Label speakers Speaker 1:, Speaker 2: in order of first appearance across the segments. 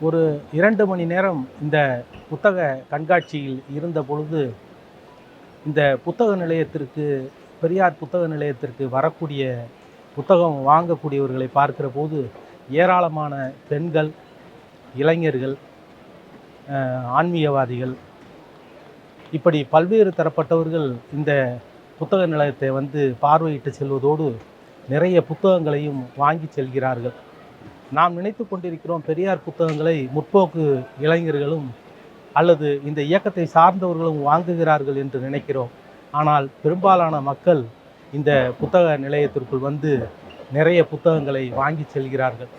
Speaker 1: ஒரு 2 மணி நேரம் இந்த புத்தக கண்காட்சியில் இருந்த பொழுது, இந்த புத்தக நிலையத்திற்கு பெரியார் புத்தக நிலையத்திற்கு வரக்கூடிய புத்தகம் வாங்கக்கூடியவர்களை பார்க்கிற போது, ஏராளமான பெண்கள், இளைஞர்கள், ஆன்மீகவாதிகள் இப்படி பல்வேறு தரப்பட்டவர்கள் இந்த புத்தக நிலையத்தை வந்து பார்வையிட்டு செல்வதோடு நிறைய புத்தகங்களையும் வாங்கி செல்கிறார்கள். நாம் நினைத்து கொண்டிருக்கிறோம் பெரியார் புத்தகங்களை முற்போக்கு இளைஞர்களும் அல்லது இந்த இயக்கத்தை சார்ந்தவர்களும் வாங்குகிறார்கள் என்று நினைக்கிறோம். ஆனால் பெரும்பாலான மக்கள் இந்த புத்தக நிலையத்திற்குள் வந்து நிறைய புத்தகங்களை வாங்கி செல்கிறார்கள்.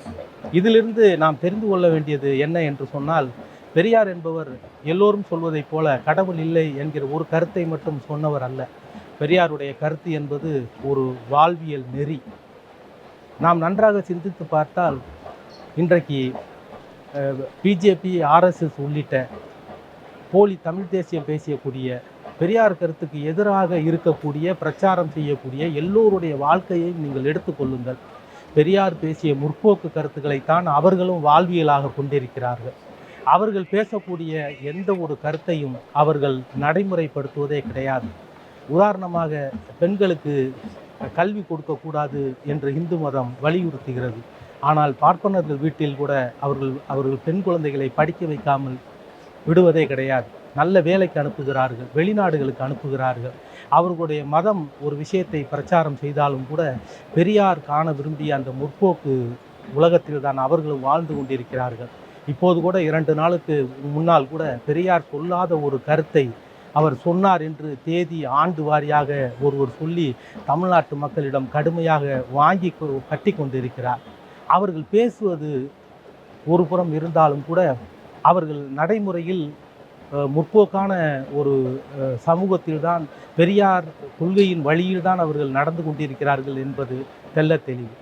Speaker 1: இதிலிருந்து நாம் தெரிந்து கொள்ள வேண்டியது என்ன என்று சொன்னால், பெரியார் என்பவர் எல்லோரும் சொல்வதைப் போல கடவுள் இல்லை என்கிற ஒரு கருத்தை மட்டும் சொன்னவர் அல்ல. பெரியாருடைய கருத்து என்பது ஒரு வாழ்வியல் நெறி. நாம் நன்றாக சிந்தித்து பார்த்தால், இன்றைக்கு பிஜேபி, ஆர்எஸ்எஸ் உள்ளிட்ட போலி தமிழ் தேசியம் பேசக்கூடிய, பெரியார் கருத்துக்கு எதிராக இருக்கக்கூடிய, பிரச்சாரம் செய்யக்கூடிய எல்லோருடைய வாழ்க்கையை நீங்கள் எடுத்துக்கொள்ளுங்கள். பெரியார் பேசிய முற்போக்கு கருத்துக்களைத்தான் அவர்களும் வாழ்வியலாக கொண்டிருக்கிறார்கள். அவர்கள் பேசக்கூடிய எந்த ஒரு கருத்தையும் அவர்கள் நடைமுறைப்படுத்துவதே கிடையாது. உதாரணமாக, பெண்களுக்கு கல்வி கொடுக்கக்கூடாது என்று இந்து மதம் வலியுறுத்துகிறது. ஆனால் பார்ப்பனர்கள் வீட்டில் கூட அவர்கள் பெண் குழந்தைகளை படிக்க வைக்காமல் விடுவதே கிடையாது. நல்ல வேலைக்கு அனுப்புகிறார்கள், வெளிநாடுகளுக்கு அனுப்புகிறார்கள். அவர்களுடைய மதம் ஒரு விஷயத்தை பிரச்சாரம் செய்தாலும் கூட பெரியார் காண விரும்பிய அந்த முற்போக்கு உலகத்தில் தான் அவர்களும் வாழ்ந்து கொண்டிருக்கிறார்கள். இப்போது கூட 2 நாளுக்கு முன்னால் கூட பெரியார் சொல்லாத ஒரு கருத்தை அவர் சொன்னார் என்று தேதி ஆண்டு வாரியாக ஒருவர் சொல்லி தமிழ்நாட்டு மக்களிடம் கடுமையாக வாங்கி கட்டி கொண்டிருக்கிறார். அவர்கள் பேசுவது ஒரு புறம் இருந்தாலும் கூட அவர்கள் நடைமுறையில் முற்போக்கான ஒரு சமூகத்தில்தான், பெரியார் கொள்கையின் வழியில்தான் அவர்கள் நடந்து கொண்டிருக்கிறார்கள் என்பது தெள்ளத் தெளிவு.